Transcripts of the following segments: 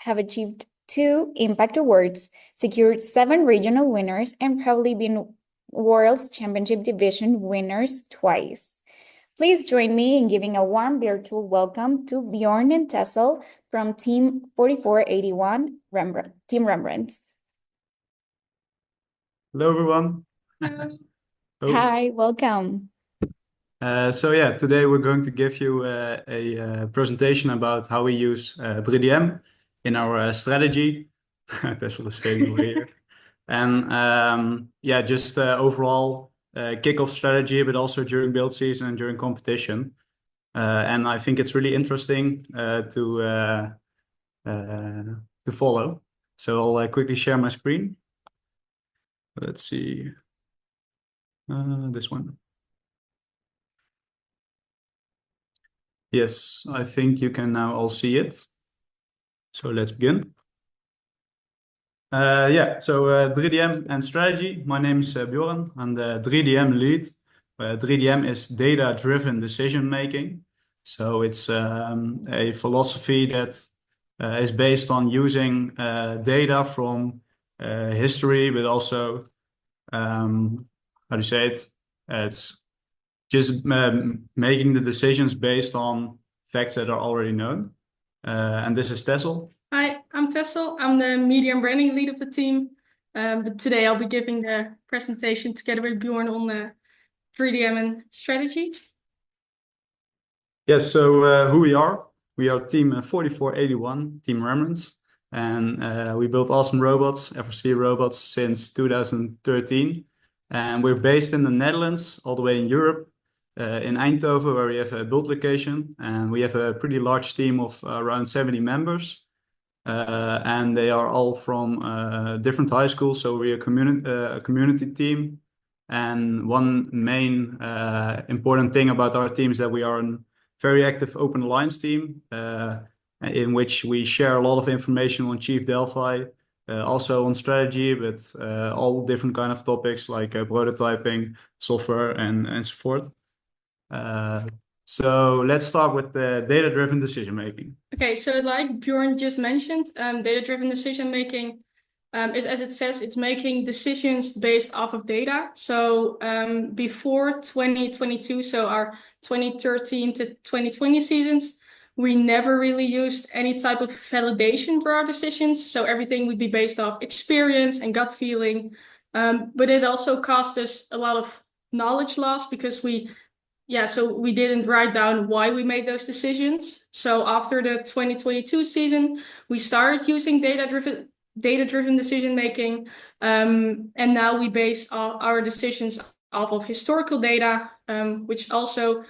have achieved 2 Impact Awards, secured 7 regional winners, and proudly been World's Championship Division winners twice. Please join me in giving a warm virtual welcome to Bjorn and Tessel from Team 4481, Team Rembrandts. Hello, everyone. Hi, welcome. Today we're going to give you a presentation about how we use 3DM in our strategy. Tessel is fading away here. And just overall kickoff strategy, but also during build season and during competition. And I think it's really interesting to follow. So I'll quickly share my screen. Let's see. This one. Yes, I think you can now all see it. So let's begin. 3DM and strategy. My name is Bjorn. I'm the 3DM lead. 3DM is data-driven decision making. So it's a philosophy that is based on using data from history, but also, it's just making the decisions based on facts that are already known. And this is Tessel. Hi, I'm Tessel. I'm the media and branding lead of the team. But today I'll be giving the presentation together with Bjorn on the 3DM and strategy. Yes, so who we are Team 4481, Team Rembrandts. And we build awesome robots, FRC robots, since 2013. And we're based in the Netherlands, all the way in Europe. In Eindhoven, where we have a build location, and we have a pretty large team of around 70 members, and they are all from different high schools. So we're a community team, and one main important thing about our team is that we are a very active Open Alliance team, in which we share a lot of information on Chief Delphi, also on strategy, but all different kind of topics like prototyping, software, and so forth. So let's start with the data-driven decision making. Okay, so like Bjorn just mentioned, data-driven decision making is, as it says, it's making decisions based off of data. So before 2022, so our 2013 to 2020 seasons, we never really used any type of validation for our decisions. So everything would be based off experience and gut feeling. But it also cost us a lot of knowledge loss because so we didn't write down why we made those decisions. So after the 2022 season, we started using data-driven decision making, and now we base all our decisions off of historical data, which also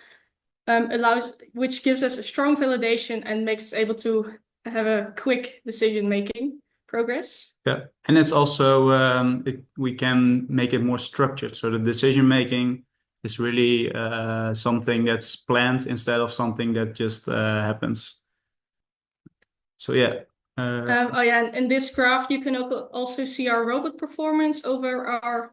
which gives us a strong validation and makes us able to have a quick decision making progress. Yeah, and it's also we can make it more structured. So the decision making is really something that's planned instead of something that just happens. So yeah. In this graph, you can also see our robot performance over our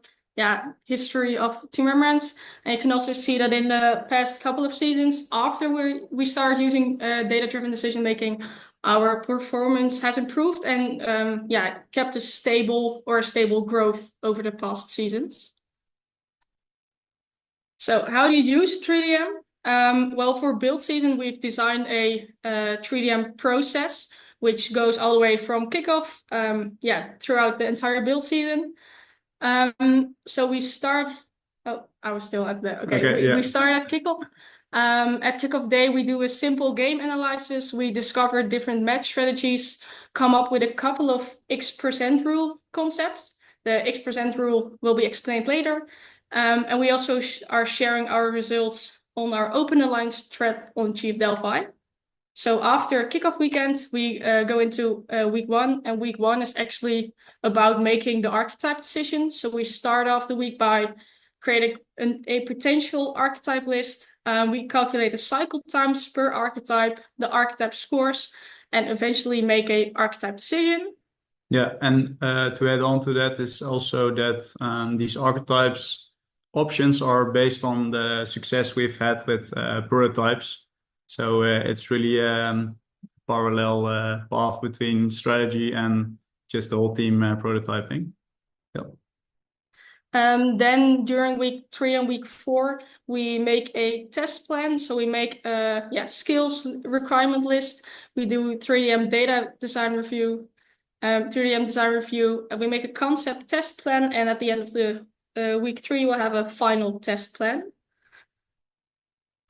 history of Team Rembrandts. And you can also see that in the past couple of seasons, after we started using data-driven decision making, our performance has improved and kept a stable growth over the past seasons. So how do you use 3DM? Well, for build season, we've designed a 3DM process, which goes all the way from kickoff, throughout the entire build season. So we start. Oh, I was still at the. We start at kickoff. At kickoff day, we do a simple game analysis. We discover different match strategies, come up with a couple of X% rule concepts. The X% rule will be explained later. And we also are sharing our results on our Open Alliance thread on Chief Delphi. So after kickoff weekend, we go into week 1, and week 1 is actually about making the archetype decision. So we start off the week by creating a potential archetype list. We calculate the cycle times per archetype, the archetype scores, and eventually make an archetype decision. Yeah, and to add on to that is also that these archetypes options are based on the success we've had with prototypes. So it's really parallel path between strategy and just the whole team prototyping. Yeah. Then during week 3 and week 4, we make a test plan. So we make a skills requirement list. We do 3DM data design review, 3DM design review, and we make a concept test plan. And at the end of the week 3, we'll have a final test plan.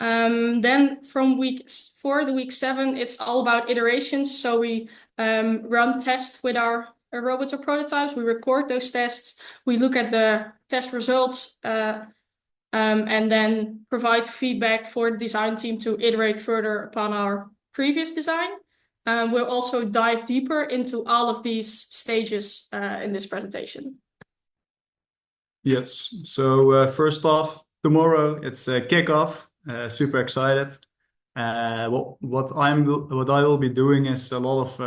Then from week 4 to week 7, it's all about iterations. So we run tests with our robots or prototypes. We record those tests. We look at the test results and then provide feedback for the design team to iterate further upon our previous design. We'll also dive deeper into all of these stages in this presentation. Yes. So first off, tomorrow it's a kickoff. Super excited. What I will be doing is a lot of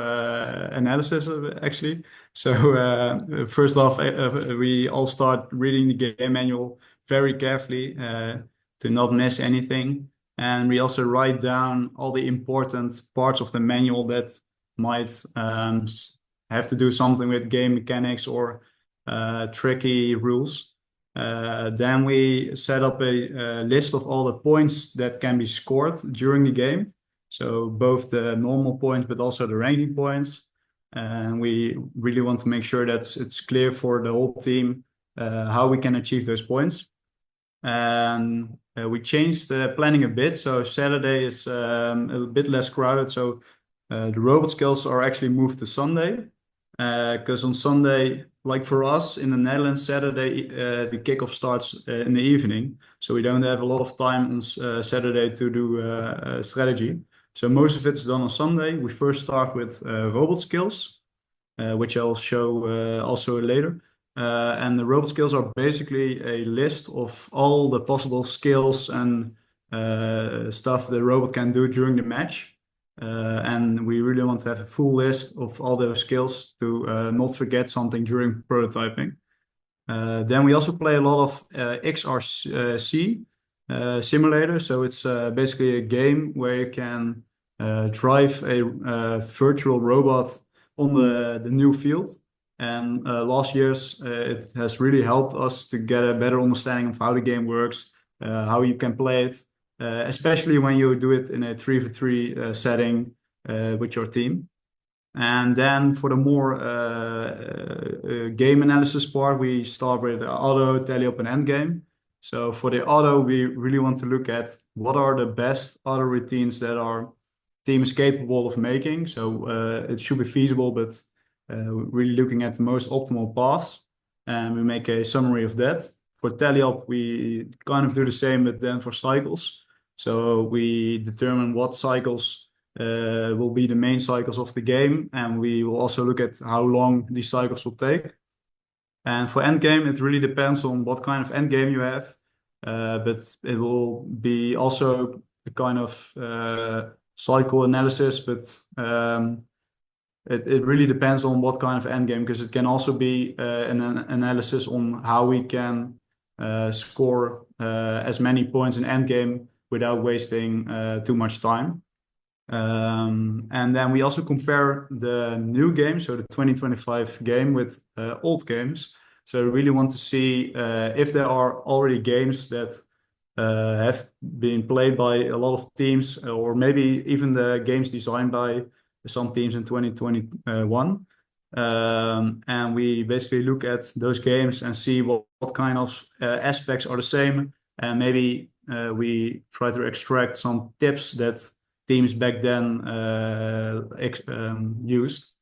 analysis actually. So first off, we all start reading the game manual very carefully to not miss anything, and we also write down all the important parts of the manual that might have to do something with game mechanics or tricky rules. Then we set up a list of all the points that can be scored during the game. So both the normal points, but also the ranking points. And we really want to make sure that it's clear for the whole team how we can achieve those points. And we changed the planning a bit. So Saturday is a bit less crowded. So the robot skills are actually moved to Sunday. Because on Sunday, like for us in the Netherlands, Saturday the kickoff starts in the evening, so we don't have a lot of time on Saturday to do strategy. So most of it's done on Sunday. We first start with robot skills, which I'll show also later. And the robot skills are basically a list of all the possible skills and stuff the robot can do during the match. And we really want to have a full list of all those skills to not forget something during prototyping. Then we also play a lot of XRC simulator. So it's basically a game where you can drive a virtual robot on the new field. And last year's it has really helped us to get a better understanding of how the game works, how you can play it. Especially when you do it in a 3v3 setting with your team. And then for the more game analysis part, we start with auto, tally up, and endgame. So for the auto, we really want to look at what are the best auto routines that our team is capable of making. So it should be feasible, but really looking at the most optimal paths. And we make a summary of that. For tally up, we kind of do the same, but then for cycles. So we determine what cycles will be the main cycles of the game, and we will also look at how long these cycles will take. And for endgame, it really depends on what kind of endgame you have, but it will be also a kind of cycle analysis, but it really depends on what kind of endgame, because it can also be an analysis on how we can score as many points in endgame without wasting too much time. And then we also compare the new game, so the 2025 game, with old games. So we really want to see if there are already games that have been played by a lot of teams, or maybe even the games designed by some teams in 2021. And we basically look at those games and see what kind of aspects are the same, and maybe we try to extract some tips that teams back then used.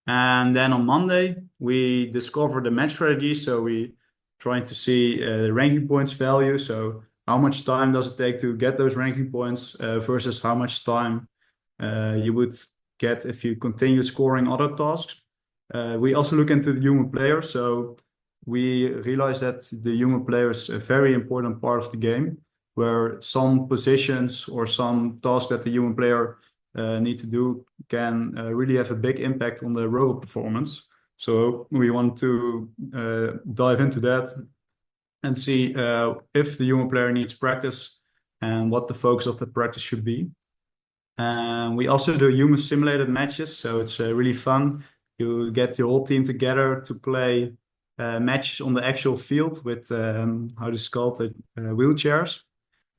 And then on Monday, we discover the match strategy. So we trying to see the ranking points value. So how much time does it take to get those ranking points versus how much time you would get if you continue scoring other tasks. We also look into the human player. So we realize that the human player is a very important part of the game, where some positions or some tasks that the human player need to do can really have a big impact on the robot performance. So we want to dive into that and see if the human player needs practice and what the focus of the practice should be. We also do human simulated matches, so it's really fun. You get your whole team together to play matches on the actual field with how this is called, wheelchairs.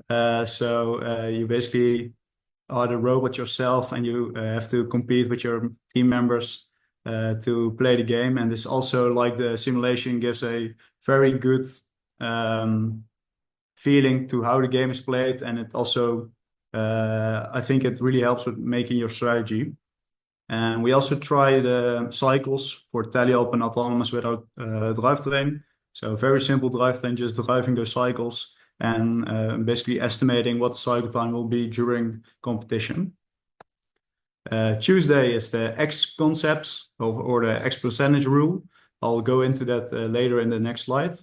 You basically are the robot yourself, and you have to compete with your team members to play the game. And this also, like the simulation, gives a very good feeling to how the game is played, and it also I think it really helps with making your strategy. And we also try the cycles for tele-op and autonomous without drivetrain. So very simple drivetrain, just driving those cycles and basically estimating what the cycle time will be during competition. Tuesday is the X concepts or the X percentage rule. I'll go into that later in the next slide.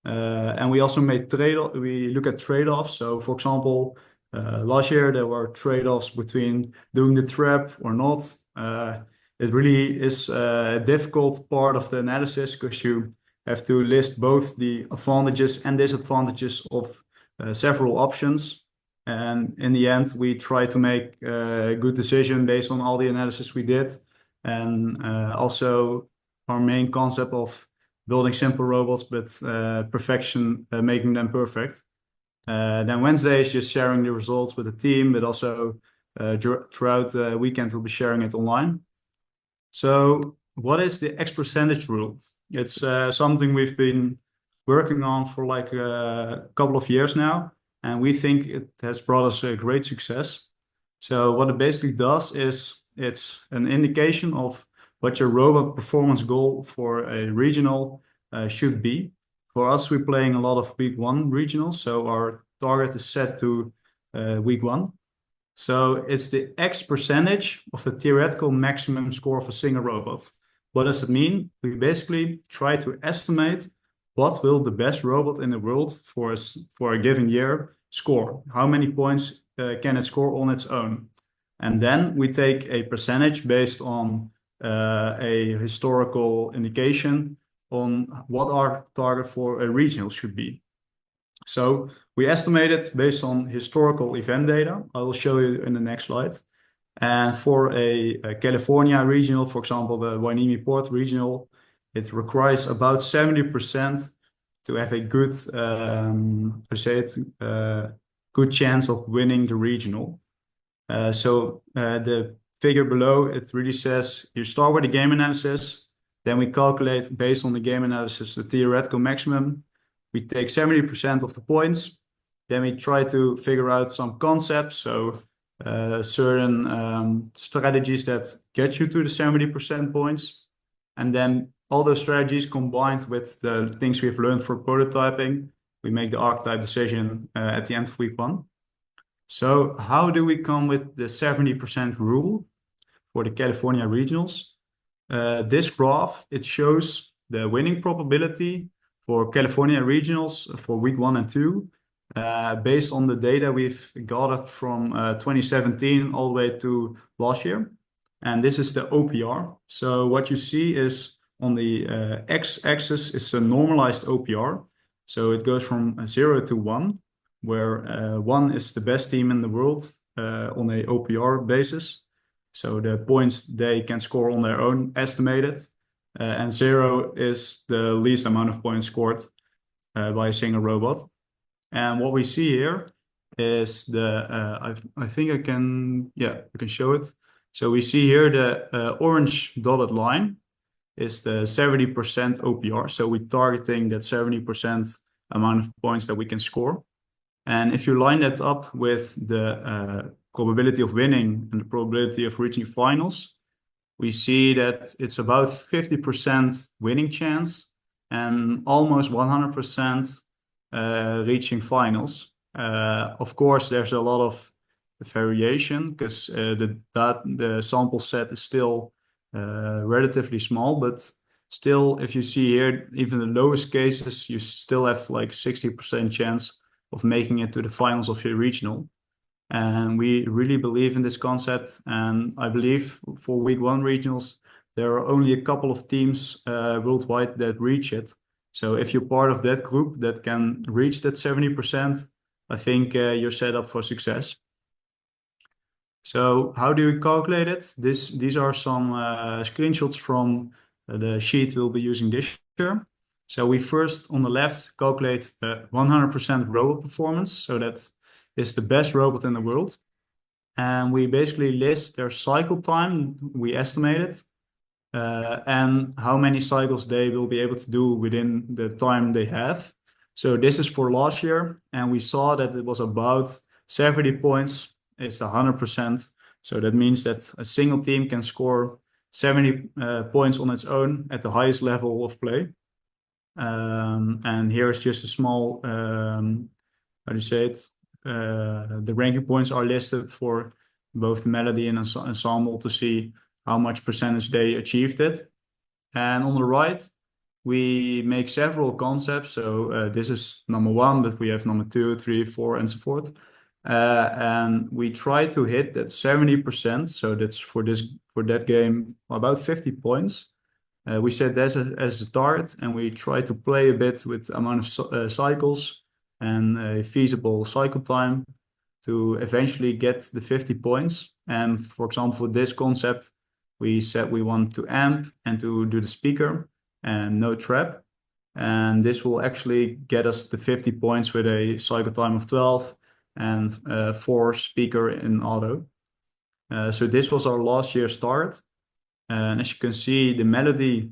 And we also we look at trade-offs. So for example, last year there were trade-offs between doing the trap or not. It really is a difficult part of the analysis because you have to list both the advantages and disadvantages of several options. And in the end, we try to make a good decision based on all the analysis we did. And also our main concept of building simple robots, but perfection, making them perfect. Then Wednesday is just sharing the results with the team, but also throughout the weekend, we'll be sharing it online. So what is the X percentage rule? It's something we've been working on for like a couple of years now, and we think it has brought us a great success. So what it basically does is it's an indication of what your robot performance goal for a regional should be. For us, we're playing a lot of week 1 regionals, so our target is set to week 1. So it's the X percentage of the theoretical maximum score of a single robot. What does it mean? We basically try to estimate what will the best robot in the world for a given year score. How many points can it score on its own? And then we take a percentage based on a historical indication on what our target for a regional should be. So we estimate it based on historical event data. I will show you in the next slide. And for a California regional, for example, the Wainimi Port regional, it requires about 70% to have a good, good chance of winning the regional. The figure below, it really says you start with the game analysis, then we calculate based on the game analysis the theoretical maximum. We take 70% of the points, then we try to figure out some concepts, so certain strategies that get you to the 70% points, and then all those strategies combined with the things we've learned for prototyping, we make the archetype decision at the end of week 1. So how do we come with the 70% rule for the California regionals? This graph, it shows the winning probability for California regionals for week 1 and 2, based on the data we've gathered from 2017 all the way to last year. And this is the OPR. So what you see is on the x-axis is a normalized OPR. So it goes from 0 to 1, where 1 is the best team in the world on a OPR basis. So the points they can score on their own estimated. And 0 is the least amount of points scored by a single robot. And what we see here is I think I can show it. So we see here the orange dotted line is the 70% OPR. So we're targeting that 70% amount of points that we can score. And if you line that up with the probability of winning and the probability of reaching finals, we see that it's about 50% winning chance and almost 100% reaching finals. Of course, there's a lot of variation because the sample set is still relatively small, but still, if you see here, even the lowest cases, you still have like 60% chance of making it to the finals of your regional. And we really believe in this concept. And I believe for week 1 regionals, there are only a couple of teams worldwide that reach it. So if you're part of that group that can reach that 70%, I think you're set up for success. So how do we calculate it? These are some screenshots from the sheet we'll be using this year. So we first, on the left, calculate the 100% robot performance. So that is the best robot in the world. And we basically list their cycle time, we estimate it, and how many cycles they will be able to do within the time they have. So this is for last year, and we saw that it was about 70 points. It's the 100%. So that means that a single team can score 70 points on its own at the highest level of play. And here's just a small, how do you say it? The ranking points are listed for both the melody and ensemble to see how much percentage they achieved it. And on the right, we make several concepts. So this is number 1, but we have number 2, 3, 4, and so forth. And we try to hit that 70%. So that's for that game about 50 points. We set that as a target, and we try to play a bit with the amount of cycles and a feasible cycle time to eventually get the 50 points. And for example, for this concept, we said we want to amp and to do the speaker and no trap. And this will actually get us the 50 points with a cycle time of 12 and 4 speaker in auto. So this was our last year's start. And as you can see, the melody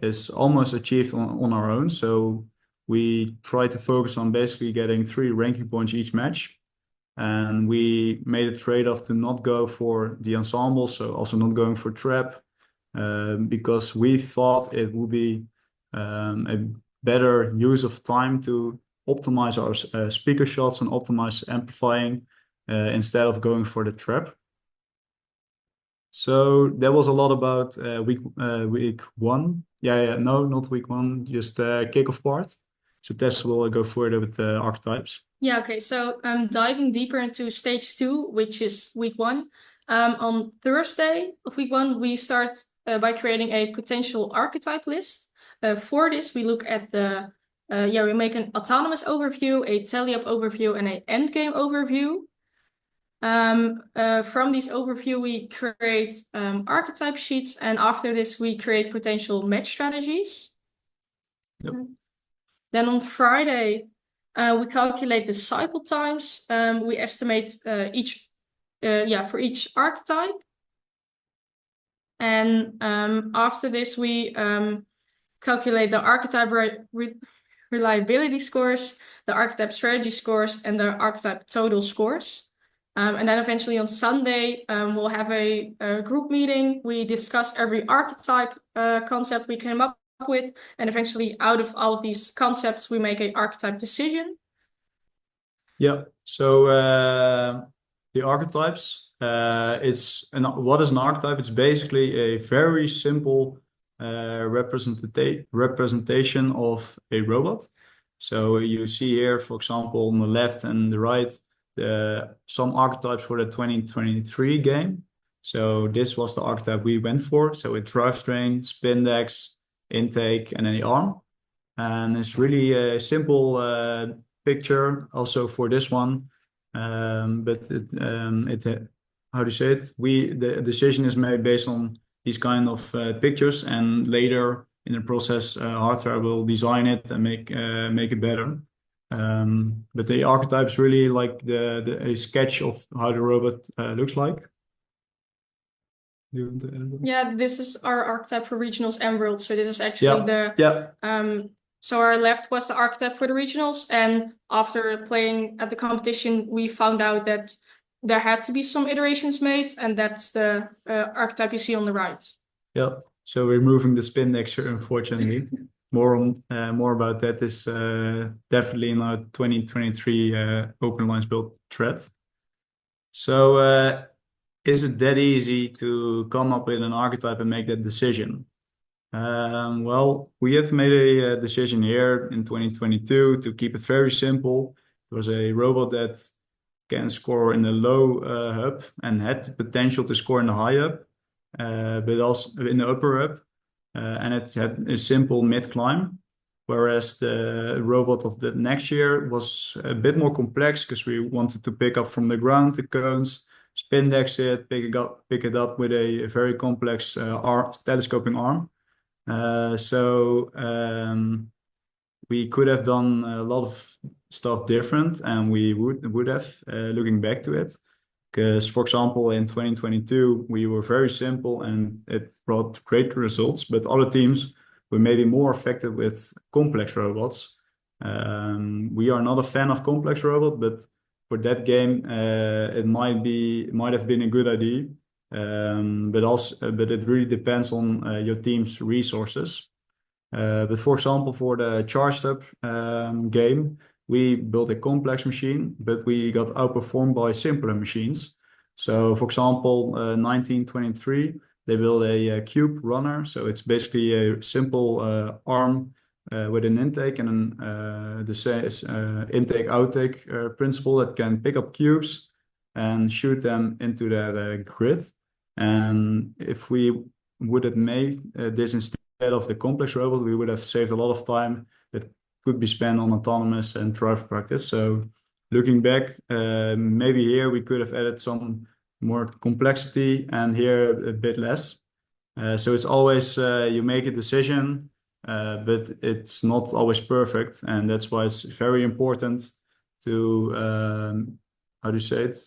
is almost achieved on our own. So we try to focus on basically getting 3 ranking points each match. And we made a trade-off to not go for the ensemble, so also not going for trap, because we thought it would be a better use of time to optimize our speaker shots and optimize amplifying instead of going for the trap. So that was a lot about week 1. No, not week 1, just kickoff part. So Tess will go further with the archetypes. Yeah, okay. So diving deeper into stage 2, which is week 1. On Thursday of week 1, we start by creating a potential archetype list. For this, we look at we make an autonomous overview, a tally-up overview, and an endgame overview. From this overview, we create archetype sheets, and after this, we create potential match strategies. Yep. Then on Friday, we calculate the cycle times. We estimate for each archetype. And after this, we calculate the archetype reliability scores, the archetype strategy scores, and the archetype total scores. And then eventually on Sunday, we'll have a group meeting. We discuss every archetype concept we came up with, and eventually out of all of these concepts, we make an archetype decision. Yeah. So the archetypes, what is an archetype? It's basically a very simple representation of a robot. So you see here, for example, on the left and the right, some archetypes for the 2023 game. So this was the archetype we went for. So a drivetrain, spindex, intake, and any arm. And it's really a simple picture also for this one. But how do you say it? The decision is made based on these kind of pictures, and later in the process, hardware will design it and make it better. But the archetype is really like a sketch of how the robot looks like. Do you want to add that? Yeah, this is our archetype for regionals and worlds. So this is actually so our left was the archetype for the regionals, and after playing at the competition, we found out that there had to be some iterations made, and that's the archetype you see on the right. Yeah, so we're moving the spindex here, unfortunately. More about that is definitely in our 2023 Open Lines build thread. So is it that easy to come up with an archetype and make that decision? Well, we have made a decision here in 2022 to keep it very simple. It was a robot that can score in the low hub and had the potential to score in the high hub, but also in the upper hub. And it had a simple mid climb, whereas the robot of the next year was a bit more complex because we wanted to pick up from the ground the cones, spindex it, pick it up with a very complex telescoping arm. We could have done a lot of stuff different, and we would have looking back to it. Because, for example, in 2022, we were very simple and it brought great results, but other teams were maybe more effective with complex robots. We are not a fan of complex robots, but for that game, it might have been a good idea. But it really depends on your team's resources. But for example, for the charged up game, we built a complex machine, but we got outperformed by simpler machines. So, for example, 1923, they built a cube runner. So it's basically a simple arm with an intake and the intake-outtake principle that can pick up cubes and shoot them into that grid. And if we would have made this instead of the complex robot, we would have saved a lot of time that could be spent on autonomous and driver practice. So looking back, maybe here we could have added some more complexity and here a bit less. So it's always you make a decision, but it's not always perfect. And that's why it's very important to, how do you say it?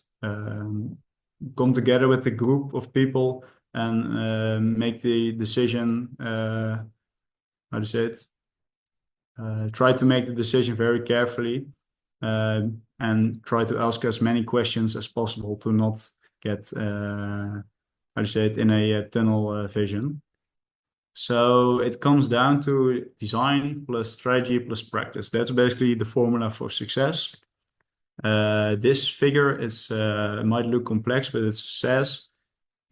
Come together with a group of people and make the decision, how do you say it? Try to make the decision very carefully and try to ask as many questions as possible to not get, how do you say it, in a tunnel vision. So it comes down to design plus strategy plus practice. That's basically the formula for success. This figure might look complex, but it says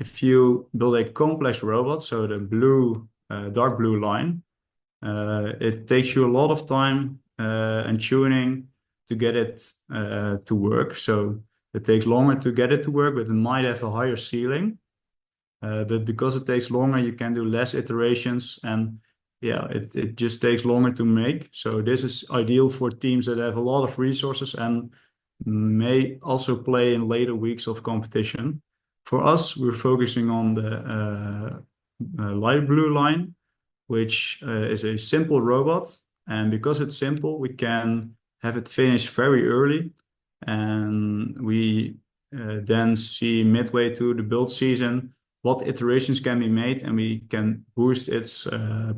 if you build a complex robot, so the dark blue line, it takes you a lot of time and tuning to get it to work. So it takes longer to get it to work, but it might have a higher ceiling. But because it takes longer, you can do less iterations, and yeah, it just takes longer to make. So this is ideal for teams that have a lot of resources and may also play in later weeks of competition. For us, we're focusing on the light blue line, which is a simple robot. And because it's simple, we can have it finished very early. And we then see midway to the build season what iterations can be made, and we can boost its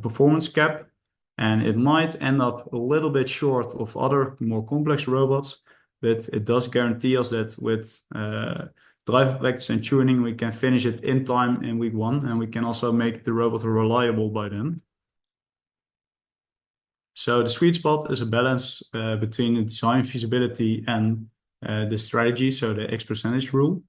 performance cap. And it might end up a little bit short of other more complex robots, but it does guarantee us that with driver practice and tuning, we can finish it in time in week 1, and we can also make the robot reliable by then. So the sweet spot is a balance between the design feasibility and the strategy, so the X percentage rule,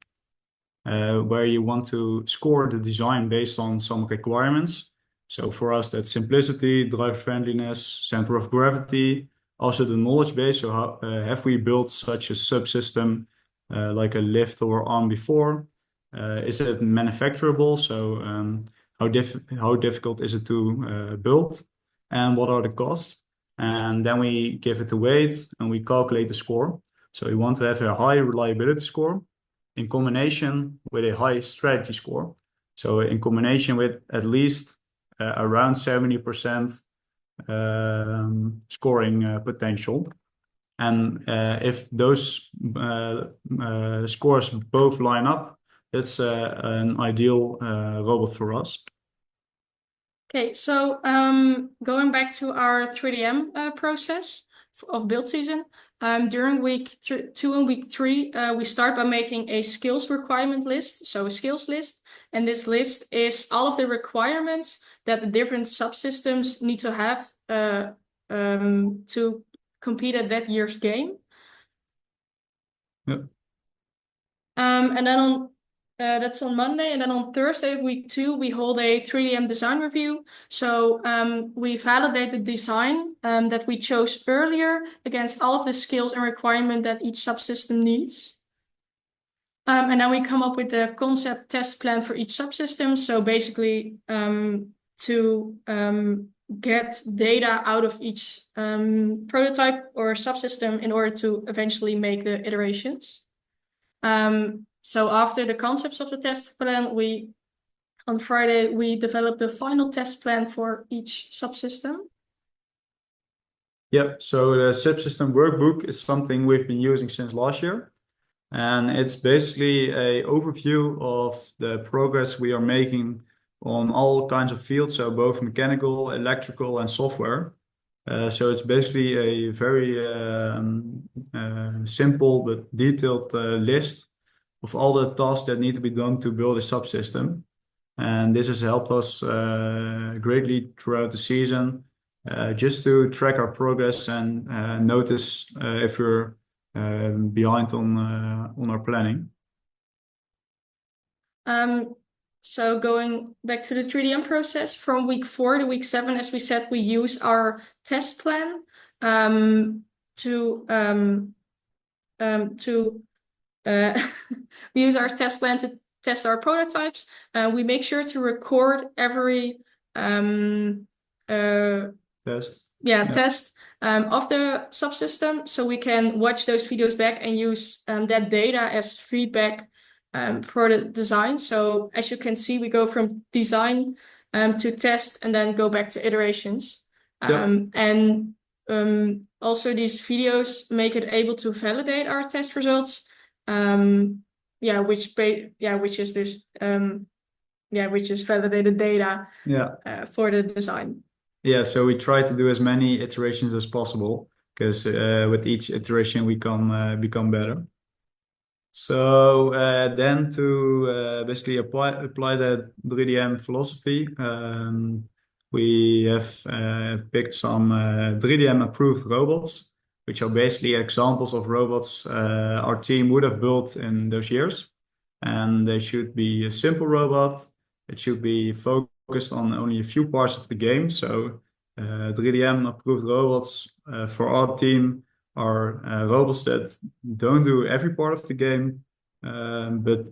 where you want to score the design based on some requirements. So for us, that's simplicity, driver friendliness, center of gravity, also the knowledge base. So how have we built such a subsystem like a lift or arm before? Is it manufacturable? So how difficult is it to build? And what are the costs? And then we give it a weight and we calculate the score. So we want to have a high reliability score in combination with a high strategy score. So in combination with at least around 70% scoring potential. And if those scores both line up, that's an ideal robot for us. Okay, so going back to our 3DM process of build season, during week 2 and week 3, we start by making a skills requirement list, so a skills list. And this list is all of the requirements that the different subsystems need to have to compete at that year's game. Yep. And then that's on Monday, and then on Thursday of week 2, we hold a 3DM design review. So we validate the design that we chose earlier against all of the skills and requirement that each subsystem needs. And then we come up with the concept test plan for each subsystem. So basically to get data out of each prototype or subsystem in order to eventually make the iterations. So after the concepts of the test plan, on Friday, we developed the final test plan for each subsystem. Yep, so the subsystem workbook is something we've been using since last year. And it's basically an overview of the progress we are making on all kinds of fields, so both mechanical, electrical, and software. So it's basically a very simple but detailed list of all the tasks that need to be done to build a subsystem. And this has helped us greatly throughout the season, just to track our progress and notice if we're behind on our planning. So going back to the 3DM process, from week 4 to week 7, as we said, we use our test plan we use our test plan to test our prototypes. We make sure to record every Test. test of the subsystem, so we can watch those videos back and use that data as feedback for the design. So as you can see, we go from design to test and then go back to iterations. And also these videos make it able to validate our test results. Which is validated data for the design. Yeah, so we try to do as many iterations as possible because with each iteration we can become better. So then to basically apply the 3DM philosophy, we have picked some 3DM approved robots, which are basically examples of robots our team would have built in those years. And they should be a simple robot. It should be focused on only a few parts of the game. So 3DM approved robots for our team are robots that don't do every part of the game, but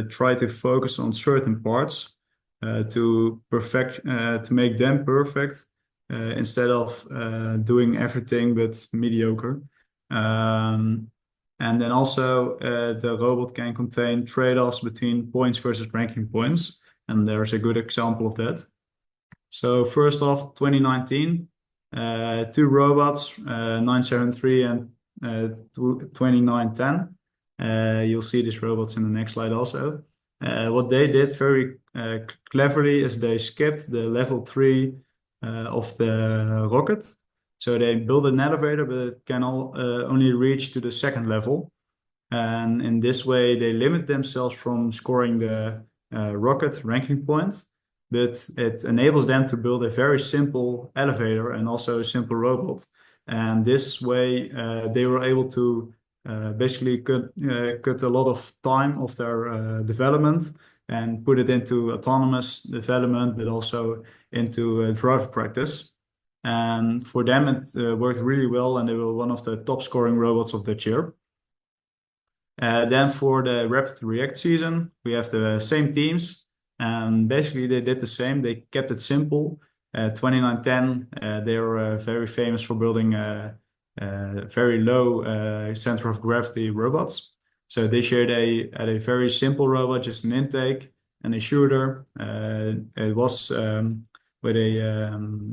try to focus on certain parts to make them perfect instead of doing everything but mediocre. And then also the robot can contain trade-offs between points versus ranking points, and there's a good example of that. So first off, 2019, 2 robots, 973 and 2910. You'll see these robots in the next slide also. What they did very cleverly is they skipped the level 3 of the rocket. So they built an elevator, but it can only reach to the 2nd level. And in this way, they limit themselves from scoring the rocket ranking point, but it enables them to build a very simple elevator and also a simple robot. And this way, they were able to basically cut a lot of time of their development and put it into autonomous development, but also into driver practice. And for them, it worked really well, and they were one of the top scoring robots of that year. Then for the Rapid React season, we have the same teams, and basically they did the same. They kept it simple. 2910, they were very famous for building very low center of gravity robots. So this year they had a very simple robot, just an intake and a shooter. It was with a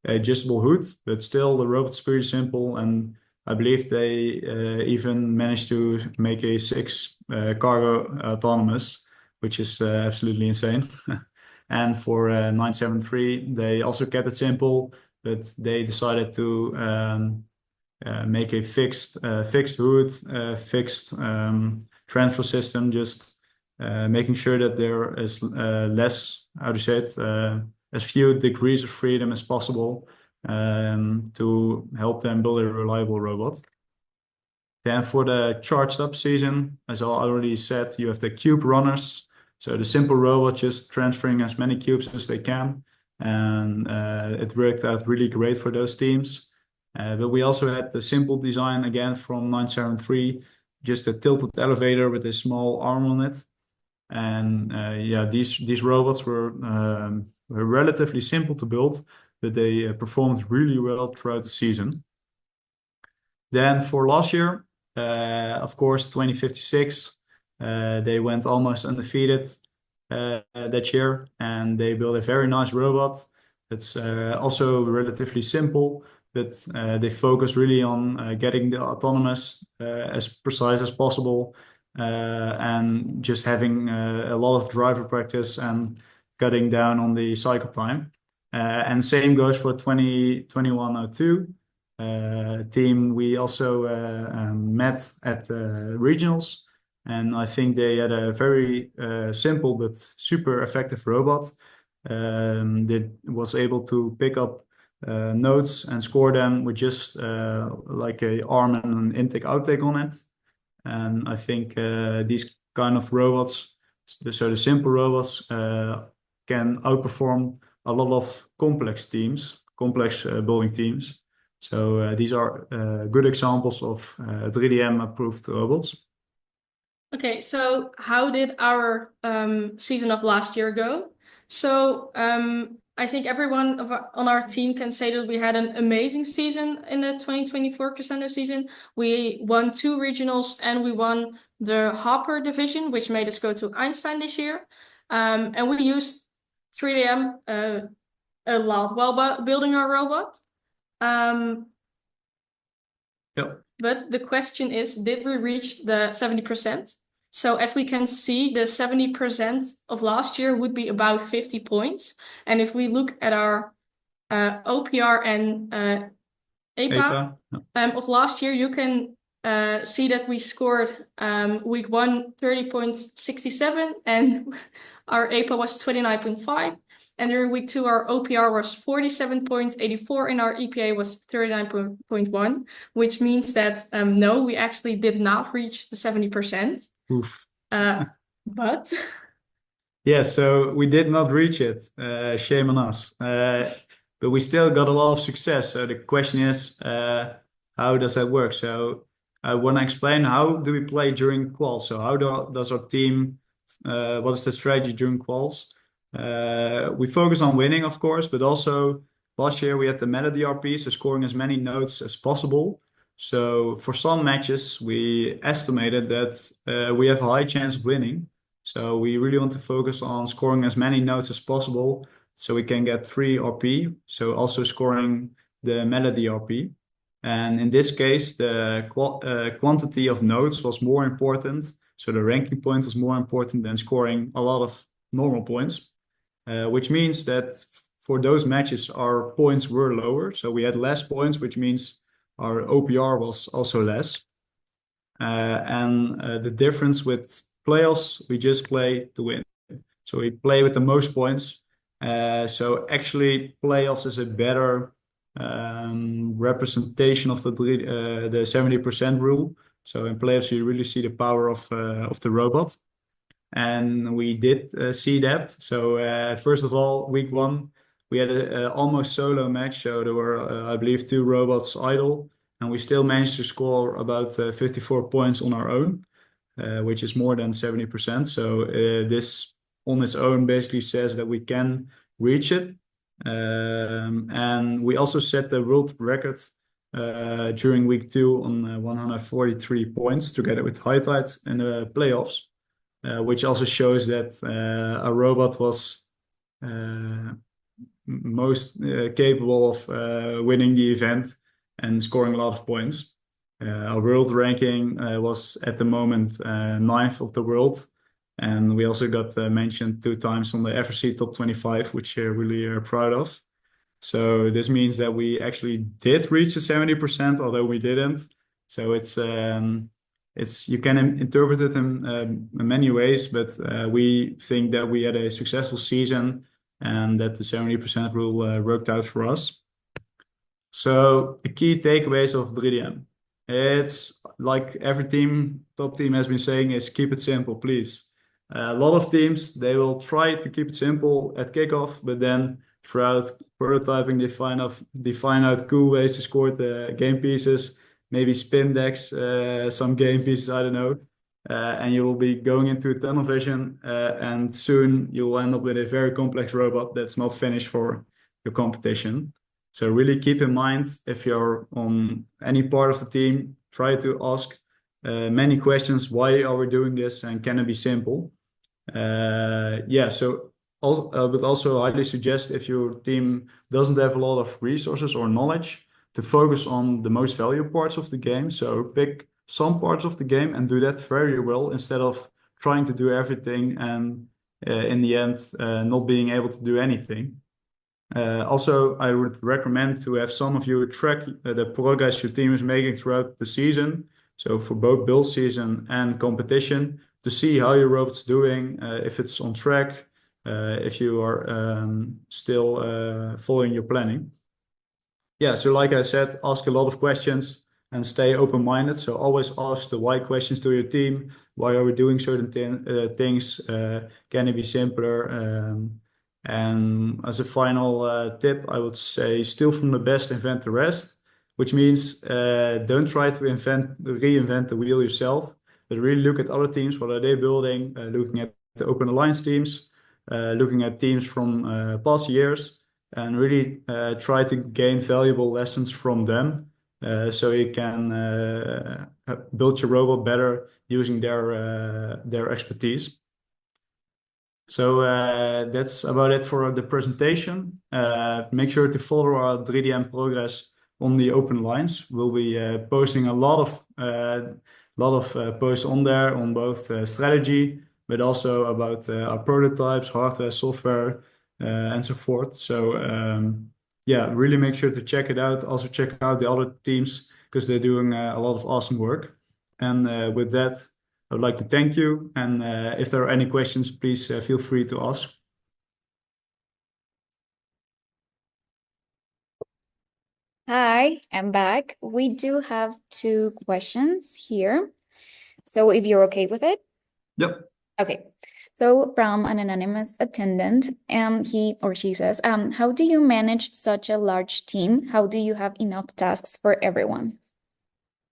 adjustable hood, but still the robot's pretty simple, and I believe they even managed to make a 6 cargo autonomous, which is absolutely insane. And for 973, they also kept it simple, but they decided to make a fixed hood, fixed transfer system, just making sure that there is less, as few degrees of freedom as possible to help them build a reliable robot. Then for the charged up season, as I already said, you have the cube runners. So the simple robot just transferring as many cubes as they can. And it worked out really great for those teams. But we also had the simple design again from 973, just a tilted elevator with a small arm on it. And these robots were relatively simple to build, but they performed really well throughout the season. Then for last year, of course, 2056, They went almost undefeated that year, and they built a very nice robot that's also relatively simple, but they focus really on getting the autonomous as precise as possible, and just having a lot of driver practice and cutting down on the cycle time. And same goes for 2102 team. We also met at the regionals, and I think they had a very simple but super effective robot that was able to pick up nodes and score them with just like a arm and an intake outtake on it. And I think these kind of robots, so the simple robots, can outperform a lot of complex teams, complex building teams. So these are good examples of 3DM approved robots. Okay, so how did our season of last year go? So I think everyone on our team can say that we had an amazing season in the 2024 Crescendo season. We won 2 regionals and we won the Hopper division, which made us go to Einstein this year. And we used 3DM a lot while building our robot. Yep. But the question is, did we reach the 70%? So as we can see, the 70% of last year would be about 50 points. And if we look at our OPR and APA of last year, you can see that we scored week 1 30.67 and our APA was 29.5. And during week 2, our OPR was 47.84 and our EPA was 39.1, which means that no, we actually did not reach the 70%. Oof. But yeah, so we did not reach it. Shame on us. But we still got a lot of success. So the question is, how does that work? So I want to explain, how do we play during quals? So how does our team, what is the strategy during quals? We focus on winning, of course, but also last year we had the meta DRP, so scoring as many nodes as possible. So for some matches, we estimated that we have a high chance of winning. So we really want to focus on scoring as many nodes as possible so we can get 3 RP, so also scoring the meta DRP. And in this case, the quantity of nodes was more important. So the ranking point was more important than scoring a lot of normal points, which means that for those matches, our points were lower. So we had less points, which means our OPR was also less. And the difference with playoffs, we just play to win. So we play with the most points. So actually, playoffs is a better representation of the 70% rule. So in playoffs, you really see the power of the robot. And we did see that. So first of all, week 1, we had a almost solo match. So there were, I believe, 2 robots idle. And we still managed to score about 54 points on our own, which is more than 70%. So this on its own basically says that we can reach it. And we also set the world record during week 2 on 143 points together with High Tide in the playoffs, which also shows that our robot was most capable of winning the event and scoring a lot of points. Our world ranking was at the moment 9th of the world. And we also got mentioned 2 times on the FRC top 25, which we're really proud of. So this means that we actually did reach the 70%, although we didn't. So it's you can interpret it in many ways, but we think that we had a successful season and that the 70% rule worked out for us. So the key takeaways of 3DM. It's like every top team has been saying, is keep it simple, please. A lot of teams, they will try to keep it simple at kickoff, but then throughout prototyping, they find out cool ways to score the game pieces, maybe spin decks, some game pieces, I don't know. And you will be going into a tunnel vision, and soon you will end up with a very complex robot that's not finished for your competition. So really keep in mind, if you're on any part of the team, try to ask many questions. Why are we doing this, and can it be simple? So I would also highly suggest, if your team doesn't have a lot of resources or knowledge, to focus on the most valuable parts of the game. So pick some parts of the game and do that very well, instead of trying to do everything and in the end not being able to do anything. Also, I would recommend to have some of you track the progress your team is making throughout the season. So for both build season and competition, to see how your robot's doing, if it's on track, if you are still following your planning. Yeah, so like I said, ask a lot of questions and stay open-minded. So always ask the why questions to your team. Why are we doing certain things? Can it be simpler? And as a final tip, I would say steal from the best, invent the rest, which means don't try to reinvent the wheel yourself, but really look at other teams. What are they building? Looking at the Open Alliance teams, looking at teams from past years, and really try to gain valuable lessons from them, so you can build your robot better using their expertise. So that's about it for the presentation. Make sure to follow our 3DM progress on the open lines. We'll be posting a lot of posts on there on both strategy, but also about our prototypes, hardware, software, and so forth. So really make sure to check it out. Also check out the other teams, because they're doing a lot of awesome work. And with that, I would like to thank you. And if there are any questions, please feel free to ask. Hi, I'm back. We do have 2 questions here. So if you're okay with it? Yep. Okay. So from an anonymous attendant, he or she says, how do you manage such a large team? How do you have enough tasks for everyone?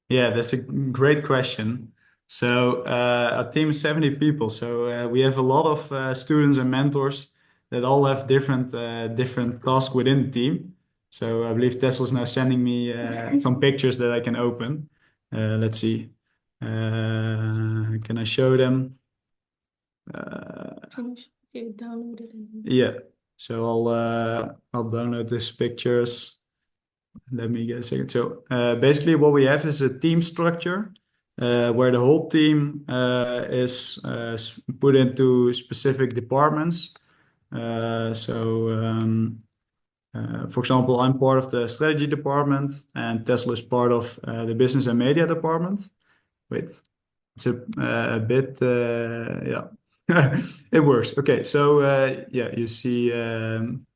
Yeah, that's a great question. So our team is 70 people. So we have a lot of students and mentors that all have different tasks within the team. So I believe Tesla's now sending me some pictures that I can open. Let's see. Can I show them? You download it. Yeah. So I'll download these pictures. Let me get a second. So basically what we have is a team structure where the whole team is put into specific departments. For example, I'm part of the strategy department, and Tesla is part of the business and media department. Wait, it's a bit, yeah. It works. Okay, so you see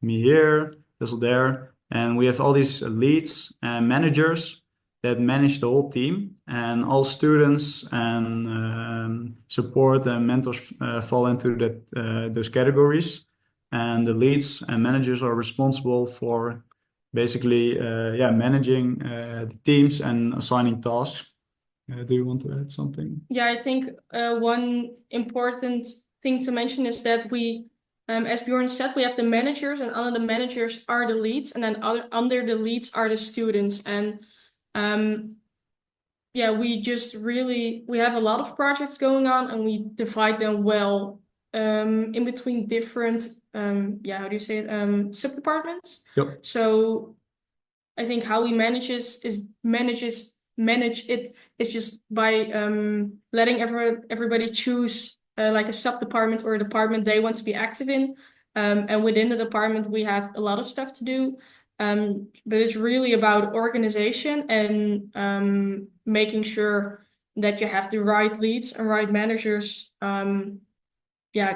me here, Tesla there. And we have all these leads and managers that manage the whole team, and all students and support and mentors fall into those categories. And the leads and managers are responsible for basically managing the teams and assigning tasks. Do you want to add something? Yeah, I think one important thing to mention is that we, as Bjorn said, we have the managers, and under the managers are the leads, and then under the leads are the students. And we have a lot of projects going on, and we divide them well in between different, how do you say it, sub-departments. Yep. So I think how we manage it is just by letting everybody choose like a sub-department or a department they want to be active in. And within the department, we have a lot of stuff to do. But it's really about organization and making sure that you have the right leads and right managers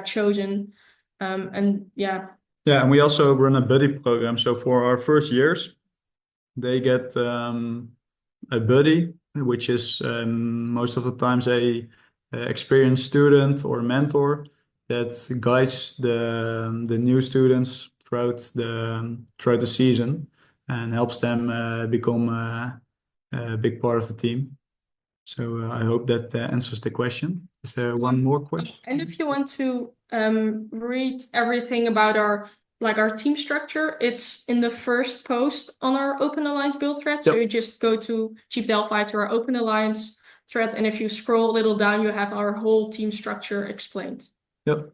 chosen. Yeah, and we also run a buddy program. So for our first years, they get a buddy, which is most of the times a experienced student or mentor that guides the new students throughout the season and helps them become a big part of the team. So I hope that answers the question. Is there one more question? And if you want to read everything about our team structure, it's in the first post on our Open Alliance build thread. So Yep. you just go to Chief Delphi to our Open Alliance thread. And if you scroll a little down, you have our whole team structure explained. Yep.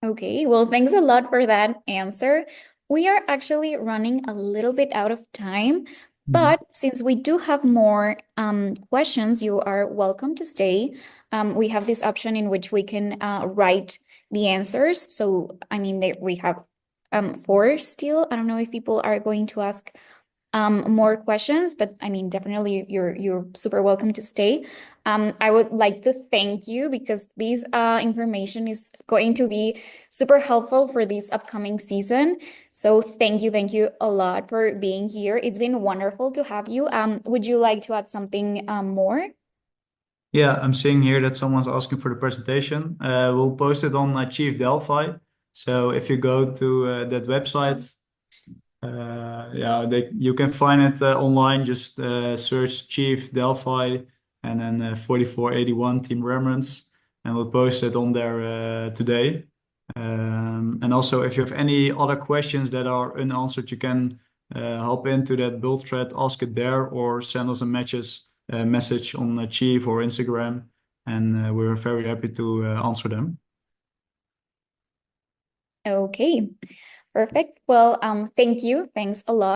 Okay, well, thanks a lot for that answer. We are actually running a little bit out of time, but since we do have more questions, you are welcome to stay. We have this option in which we can write the answers. So, I mean, we have 4 still. I don't know if people are going to ask more questions, but I mean, definitely you're super welcome to stay. I would like to thank you because this information is going to be super helpful for this upcoming season. So thank you a lot for being here. It's been wonderful to have you. Would you like to add something more? Yeah, I'm seeing here that someone's asking for the presentation. We'll post it on Chief Delphi. So if you go to that website, you can find it online. Just search Chief Delphi and then 4481 Team Remnants, and we'll post it on there today. And also, if you have any other questions that are unanswered, you can hop into that build thread, ask it there, or send us a message on Chief or Instagram, and we're very happy to answer them. Okay, perfect. Well, thank you. Thanks a lot.